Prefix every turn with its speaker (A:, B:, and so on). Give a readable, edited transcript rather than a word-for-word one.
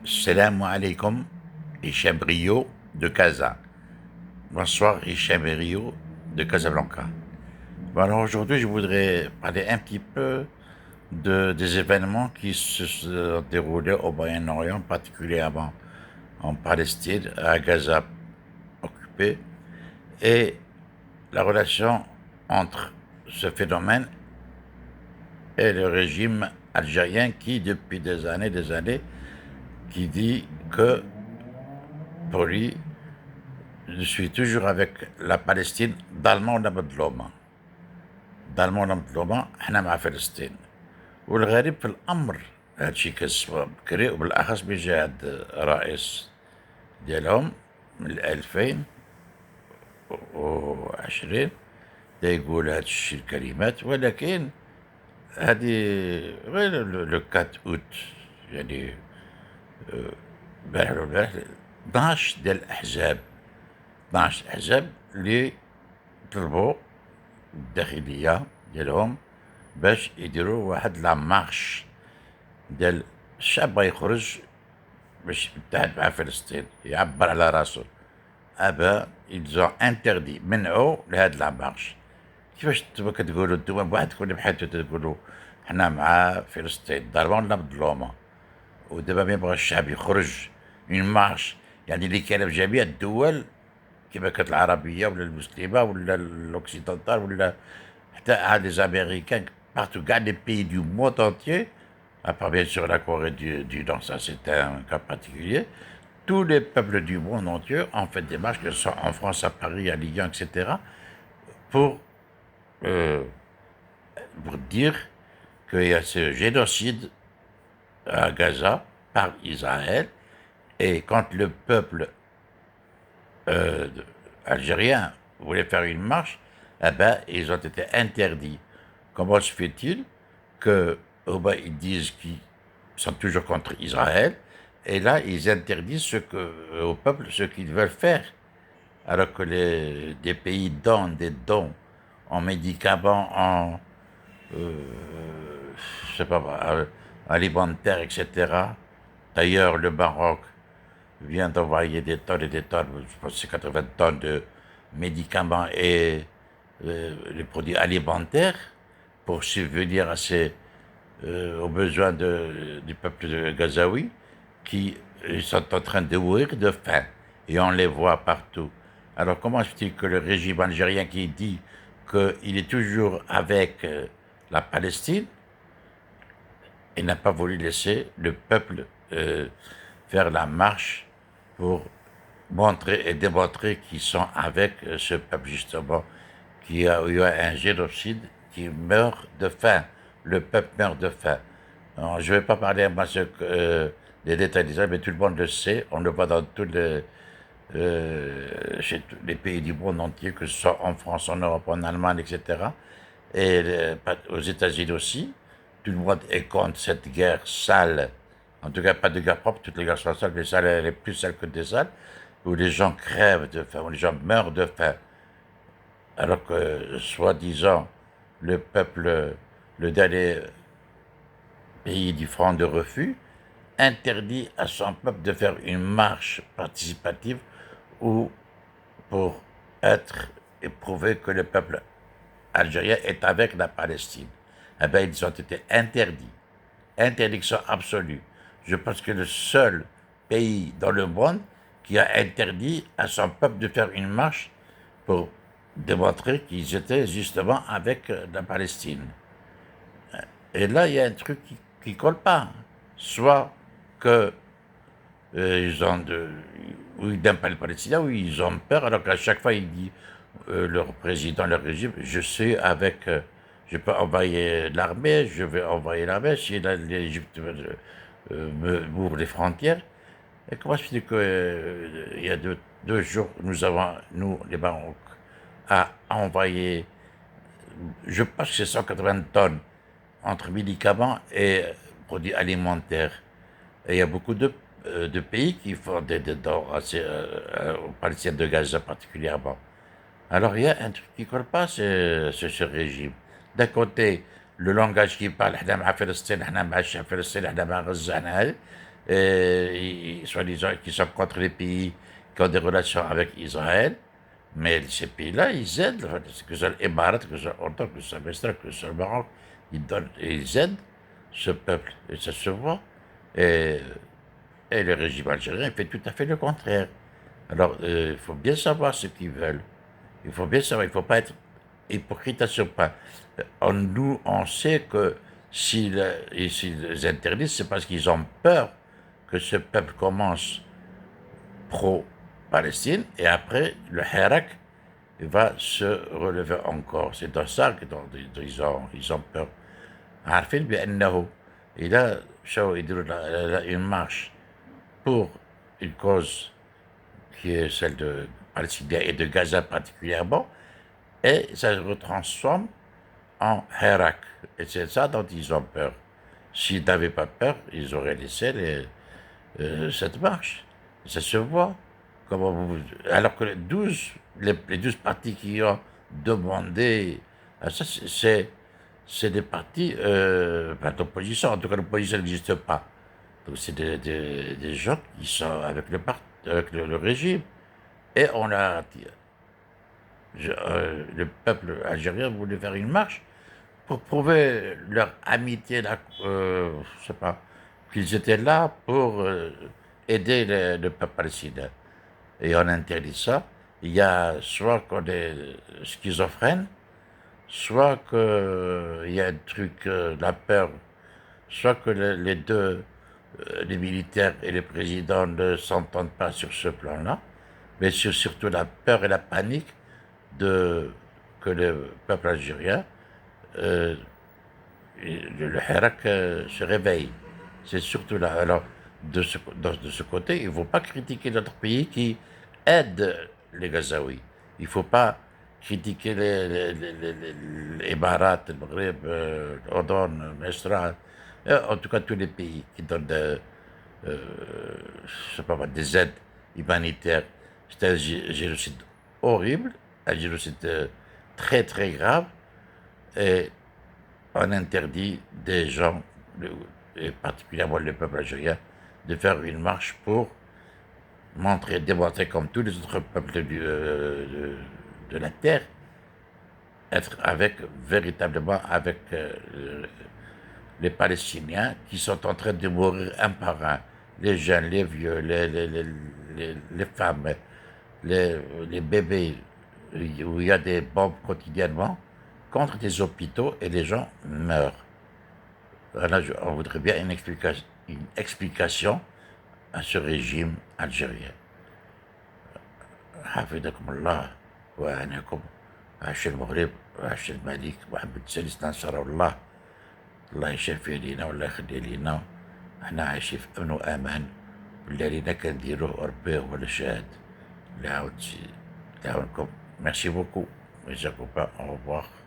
A: Salam alaikum, Hicham Rio de Casa. Bonsoir, Hicham Rio de Casablanca. Bon, alors aujourd'hui, je voudrais parler un petit peu des événements qui se sont déroulés au Moyen-Orient, particulièrement en Palestine, à Gaza occupée, et la relation entre ce phénomène et le régime algérien qui, depuis des années, qui dit que pour lui, je suis toujours avec la Palestine ضالما ولا مظلومة ضالما ولا مظلومة احنا مع فلسطين. والغريب في الأمر هادشي كسبب بكري وبالأخص بجهة الرئيس ديالهم من 2020 دا يقول هادشي الكلمات، ولكن هادي غير لو 4 اوت، يعني البارح ولا البارح 12 ديال الأحزاب، 12 حزب اللي طلبوا الداخليه ديالهم باش يديروا واحد لا مارش ديال الشعب بغا يخرج باش يتحد مع فلسطين يعبر على راسو. ابا يلزو انتردي منعوا لهاد لا مارش. كيفاش نتوما كتقولوا نتوما بوحدكم اللي بحال تقولوا حنا مع فلسطين ضربه ولا مظلومه، ودابا ما يبغى الشعب يخرج اون مارش يعني اللي كان في جميع الدول كما كانت العربيه ولا المسلمه ولا الاوكسيدونتال ولا حتى عاد les Américains, partout, regarde les pays du monde entier, à part bien sûr la Corée du Nord, ça c'est un cas particulier, tous les peuples du monde entier ont fait des marches, que ce soit en France, à Paris, à Lyon, etc., pour, euh, pour dire qu'il y a ce génocide à Gaza par Israël, et quand le peuple euh, algérien voulait faire une marche, eh ben, ils ont été interdits. Comment se fait-il que, oh ben, ils disent qu'ils sont toujours contre Israël, et là, ils interdisent au peuple ce qu'ils veulent faire, alors que des pays donnent des dons en médicaments, euh, je sais pas, alimentaires, etc. D'ailleurs, le Maroc vient d'envoyer des tonnes et des tonnes, je pense que c'est 80 tonnes de médicaments et les produits alimentaires pour subvenir aux besoins du peuple de gazaoui qui sont en train de mourir de faim. Et on les voit partout. Alors comment se fait-il que le régime algérien qui dit qu'il est toujours avec la Palestine et n'a pas voulu laisser le peuple faire la marche pour montrer et démontrer qu'ils sont avec ce peuple justement, qui a eu un génocide, qui meurt de faim. Le peuple meurt de faim. Alors, je ne vais pas parler des détails d'Israël, mais tout le monde le sait. On le voit dans chez tous les pays du monde entier, que ce soit en France, en Europe, en Allemagne, etc. Et aux États-Unis aussi. Tout le monde est contre cette guerre sale. En tout cas, pas de guerre propre, toutes les guerres sont sales, mais celle elle est plus sale que des sales, où les gens crèvent de faim, où les gens meurent de faim. Alors que, soi-disant, le peuple, le dernier pays du front de refus, interdit à son peuple de faire une marche participative ou pour être et prouver que le peuple algérien est avec la Palestine. Eh bien, ils ont été interdits. Interdiction absolue. Je pense que le seul pays dans le monde qui a interdit à son peuple de faire une marche pour démontrer qu'ils étaient justement avec la Palestine. Et là, il y a un truc qui ne colle pas. Soit que ou ils n'aiment pas les Palestiniens, ou ils ont peur, alors qu'à chaque fois, il dit, leur président, leur régime, je suis avec, je peux envoyer l'armée, je vais envoyer l'armée, si l'Égypte m'ouvre les frontières. Et comment se fait qu'il y a deux jours, nous, les Maroc, a envoyé, je pense que c'est 180 tonnes entre médicaments et produits alimentaires. Et il y a beaucoup de pays qui font des dons aux Palestiniens de Gaza particulièrement. Alors il y a un truc qui ne colle pas, c'est ce régime. D'un côté, le langage qui parle, احنا مع فلسطين, احنا مع الشعب الفلسطيني, احنا مع غزة, احنا هذه. soi-disant qui sont contre les pays qui ont des relations avec Israël. Mais ces pays-là, ils aident, enfin, que ce soit l'Émirat, que ce soit Ordre, que ce soit Misra, que ce soit le Maroc, ils donnent et ils aident ce peuple. Et ça se voit. Et, et le régime algérien fait tout à fait le contraire. Alors, il faut bien savoir ce qu'ils veulent. Il faut bien savoir, il ne faut pas être hypocrite à ce point. Nous, on sait que s'ils interdisent, c'est parce qu'ils ont peur que ce peuple commence pro-Palestine et après, le Hirak va se relever encore. C'est dans ça qu'ils ont peur. عارفين بأنه إذا شو يديروا une marche pour une cause qui est celle de Palestine et de Gaza particulièrement, et ça se retransforme en Hirak. Et c'est ça dont ils ont peur. S'ils n'avaient pas peur, ils auraient laissé cette marche. Ça se voit. Alors que les 12 partis qui ont demandé, ça c'est des partis pas d'opposition, en tout cas l'opposition n'existe pas. Donc c'est des gens qui sont avec le régime. Et le peuple algérien voulait faire une marche pour prouver leur amitié, je sais pas, qu'ils étaient là pour aider le peuple palestinien. Et on interdit ça. Il y a soit qu'on est schizophrène, soit qu'il y a un truc, la peur, soit que les deux, les militaires et le président ne s'entendent pas sur ce plan-là, mais surtout la peur et la panique que le peuple algérien, euh, le Hirak se réveille. C'est surtout là. Alors, de ce côté, il ne faut pas critiquer notre pays qui aide les Gazaouis. Il ne faut pas critiquer les Émirats, le Maghreb, l'Ordon, l'Israël, en tout cas tous les pays qui donnent je sais pas, des aides humanitaires. C'est un génocide horrible, un génocide très très grave, et on interdit des gens, et particulièrement le peuple algérien, de faire une marche pour démontrer comme tous les autres peuples de la terre, être véritablement avec les Palestiniens qui sont en train de mourir un par un. Les jeunes, les vieux, les femmes, les bébés, où il y a des bombes quotidiennement, contre des hôpitaux et les gens meurent. Voilà, on voudrait bien une explication à ce régime algérien. حفظكم الله وأعناكم. عاش المغرب وعاش الملك محمد السادس نصره الله. الله يشفي لينا والله يخلي لينا. احنا عايشين في أمن وأمان، واللي علينا كنديروه ربي هو الشاهد. لا عاود يعاونكم. ميرسي بوكو. جزاكم الله. Au revoir.